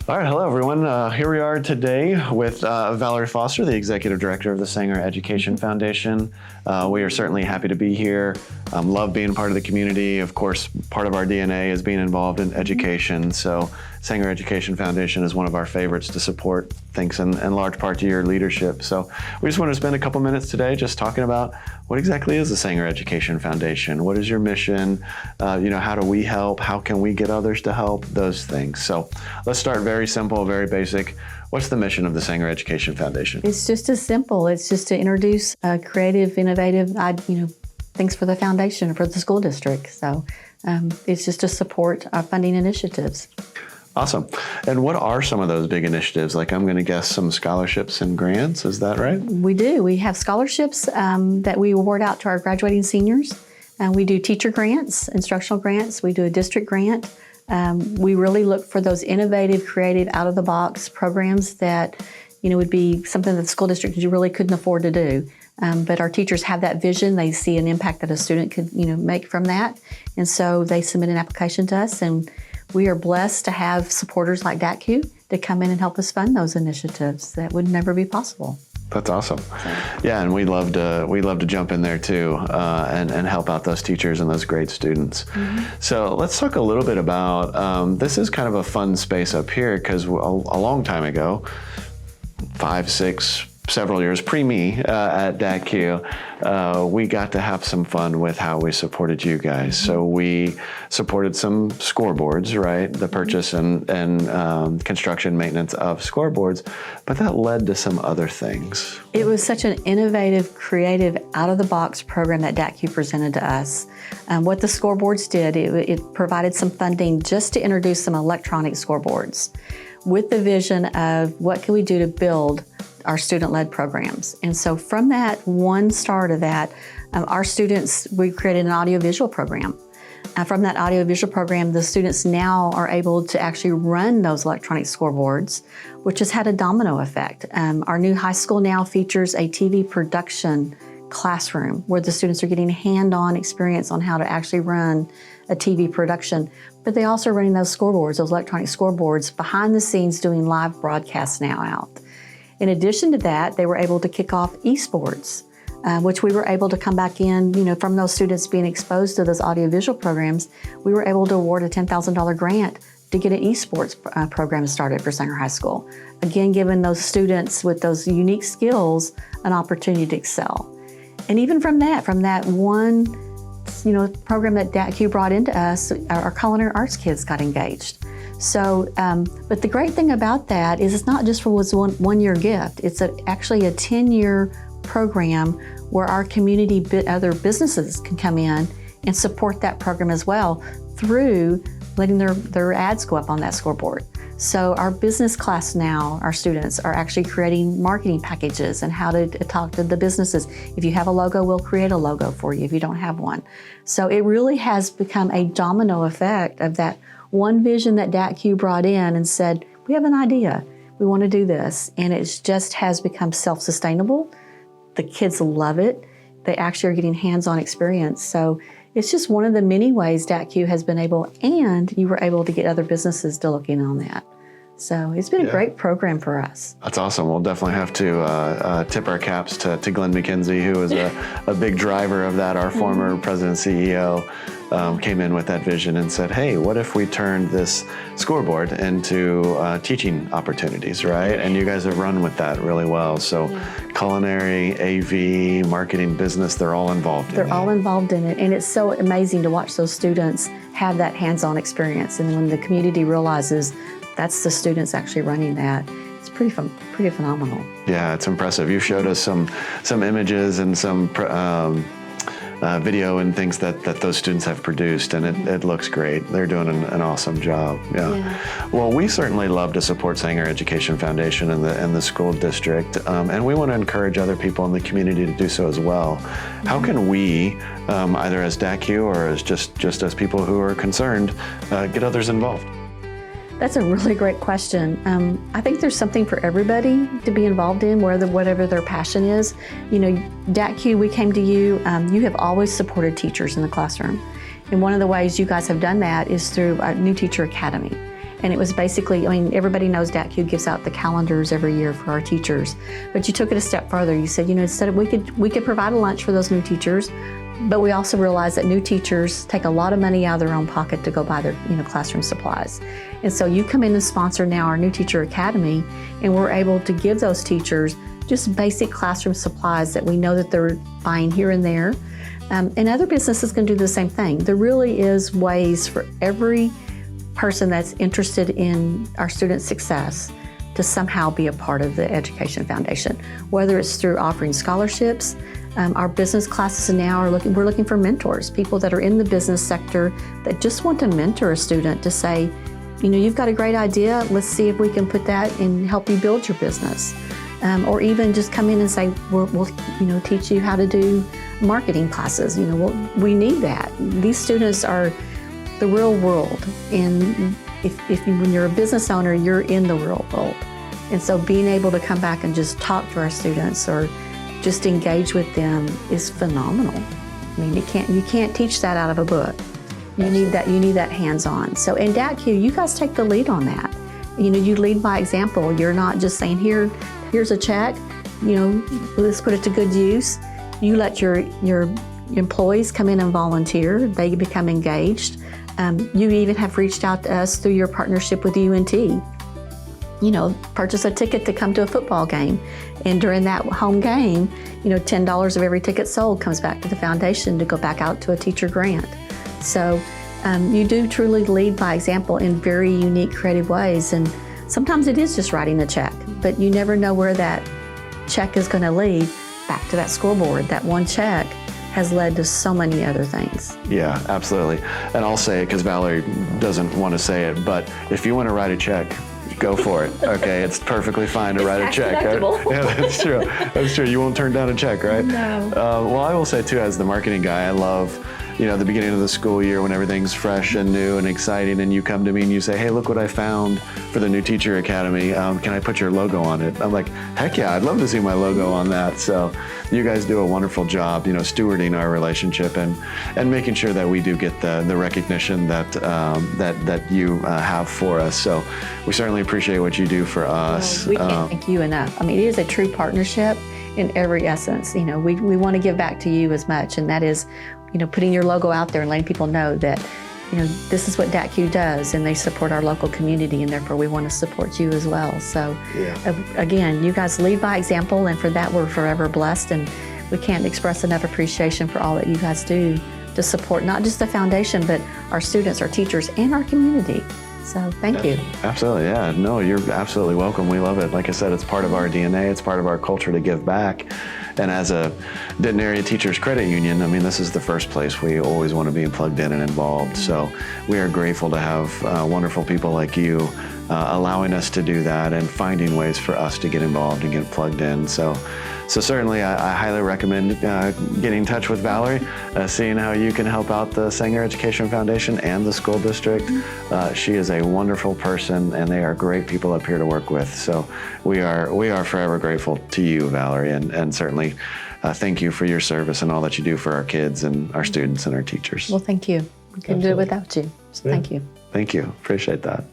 All right, hello everyone. Here we are today with Valerie Foster, the Executive Director of the Sanger Education Foundation. We are certainly happy to be here. Love being part of the community. Of course, part of our DNA is being involved in education. So Sanger Education Foundation is one of our favorites to support, thanks in large part to your leadership. So we just want to spend a couple minutes today just talking about what exactly is the Sanger Education Foundation? What is your mission? How do we help? How can we get others to help? Those things. So let's start very simple, very basic. What's the mission of the Sanger Education Foundation? It's just as simple. It's just to introduce creative, innovative, things for the foundation, for the school district. So it's just to support our funding initiatives. Awesome. And what are some of those big initiatives? Like, I'm going to guess some scholarships and grants. Is that right? We do. We have scholarships that we award out to our graduating seniors. We do teacher grants, instructional grants. We do a district grant. We really look for those innovative, creative, out-of-the-box programs that, would be something that the school district really couldn't afford to do. But our teachers have that vision. They see an impact that a student could, make from that. And so they submit an application to us, and we are blessed to have supporters like DATCU to come in and help us fund those initiatives that would never be possible. That's awesome. Yeah, and we love to jump in there too and help out those teachers and those great students. Mm-hmm. So let's talk a little bit about, this is kind of a fun space up here because a long time ago, 5, 6, several years pre-me at DATCU, we got to have some fun with how we supported you guys. Mm-hmm. So we supported some scoreboards, right? The purchase and construction maintenance of scoreboards, but that led to some other things. It was such an innovative, creative, out-of-the-box program that DATCU presented to us. What the scoreboards did, it provided some funding just to introduce some electronic scoreboards with the vision of what can we do to build our student-led programs. And so from that one start of that, our students, we created an audiovisual program. From that audiovisual program, the students now are able to actually run those electronic scoreboards, which has had a domino effect. Our new high school now features a TV production classroom where the students are getting hand-on experience on how to actually run a TV production. But they also are running those scoreboards, those electronic scoreboards, behind the scenes doing live broadcasts now out. In addition to that, they were able to kick off esports, which we were able to come back in, from those students being exposed to those audiovisual programs, we were able to award a $10,000 grant to get an esports program started for Sanger High School. Again, giving those students with those unique skills an opportunity to excel. And even from that one, program that DATCU brought into us, our culinary arts kids got engaged. So, but the great thing about that is it's not just for one-year gift. It's actually a 10-year program where our community other businesses can come in and support that program as well through letting their ads go up on that scoreboard. So our business class now, our students are actually creating marketing packages and how to talk to the businesses. If you have a logo, we'll create a logo for you if you don't have one. So it really has become a domino effect of that one vision that DATCU brought in and said, we have an idea, we want to do this. And it just has become self-sustainable. The kids love it. They actually are getting hands-on experience. So it's just one of the many ways DATCU has been able, and you were able to get other businesses to look in on that. So it's been a great program for us. That's awesome. We'll definitely have to tip our caps to Glenn McKenzie, who was a big driver of that. Our former president CEO came in with that vision and said, hey, what if we turned this scoreboard into teaching opportunities, right? And you guys have run with that really well. So culinary, AV, marketing, business, they're all involved in it. They're all involved in it. And it's so amazing to watch those students have that hands-on experience. And when the community realizes that's the students actually running that, it's pretty phenomenal. Yeah, it's impressive. You showed us some images and some video and things that those students have produced, and it looks great. They're doing an awesome job. Yeah. Well, we certainly love to support Sanger Education Foundation and the school district, and we want to encourage other people in the community to do so as well. How can we, either as DATCU or as just as people who are concerned, get others involved? That's a really great question. I think there's something for everybody to be involved in, whatever their passion is. DATCU, we came to you. You have always supported teachers in the classroom. And one of the ways you guys have done that is through our new teacher academy. And it was basically, I mean, everybody knows DATCU gives out the calendars every year for our teachers, but you took it a step further. You said, instead of we could provide a lunch for those new teachers, but we also realize that new teachers take a lot of money out of their own pocket to go buy their classroom supplies. And so you come in and sponsor now our new teacher academy, and we're able to give those teachers just basic classroom supplies that we know that they're buying here and there. And other businesses can do the same thing. There really is ways for every person that's interested in our students' success to somehow be a part of the Education Foundation, whether it's through offering scholarships. Our business classes now we're looking for mentors, people that are in the business sector that just want to mentor a student to say, you've got a great idea, let's see if we can put that and help you build your business. Or even just come in and say, we'll teach you how to do marketing classes. We need that. These students are the real world. And when you're a business owner, you're in the real world. And so being able to come back and just talk to our students or just engage with them is phenomenal. I mean, you can't teach that out of a book. You need that hands-on. So in DATCU, you guys take the lead on that. You lead by example. You're not just saying, here's a check, let's put it to good use. You let your employees come in and volunteer. They become engaged. You even have reached out to us through your partnership with UNT. Purchase a ticket to come to a football game. And during that home game, $10 of every ticket sold comes back to the foundation to go back out to a teacher grant. So you do truly lead by example in very unique, creative ways. And sometimes it is just writing a check, but you never know where that check is going to lead. Back to that scoreboard, that one check has led to so many other things. Yeah, absolutely. And I'll say it because Valerie doesn't want to say it, but if you want to write a check, go for it. Okay, it's perfectly fine to write a check. Yeah, that's true. That's true. You won't turn down a check, right? No. Well, I will say too, as the marketing guy, I love the beginning of the school year when everything's fresh and new and exciting, and you come to me and you say, hey, look what I found for the new teacher academy. Can I put your logo on it? I'm like, heck yeah, I'd love to see my logo on that. So you guys do a wonderful job, stewarding our relationship and making sure that we do get the recognition that you have for us. So we certainly appreciate what you do for us. Well, we can't thank you enough. I mean, it is a true partnership in every essence. We want to give back to you as much, and that is putting your logo out there and letting people know that, this is what DATCU does, and they support our local community, and therefore we want to support you as well. So again, you guys lead by example, and for that we're forever blessed, and we can't express enough appreciation for all that you guys do to support not just the foundation, but our students, our teachers, and our community. So thank you. Absolutely, yeah. No, you're absolutely welcome. We love it. Like I said, it's part of our DNA. It's part of our culture to give back. And as a Denton Area Teachers Credit Union, I mean, this is the first place we always want to be plugged in and involved. So we are grateful to have wonderful people like you allowing us to do that and finding ways for us to get involved and get plugged in. So certainly I highly recommend getting in touch with Valerie, seeing how you can help out the Sanger Education Foundation and the school district. She is a wonderful person, and they are great people up here to work with. So we are forever grateful to you, Valerie, and certainly thank you for your service and all that you do for our kids and our students and our teachers. Well, thank you. We couldn't do it without you. So thank you. Thank you. Appreciate that.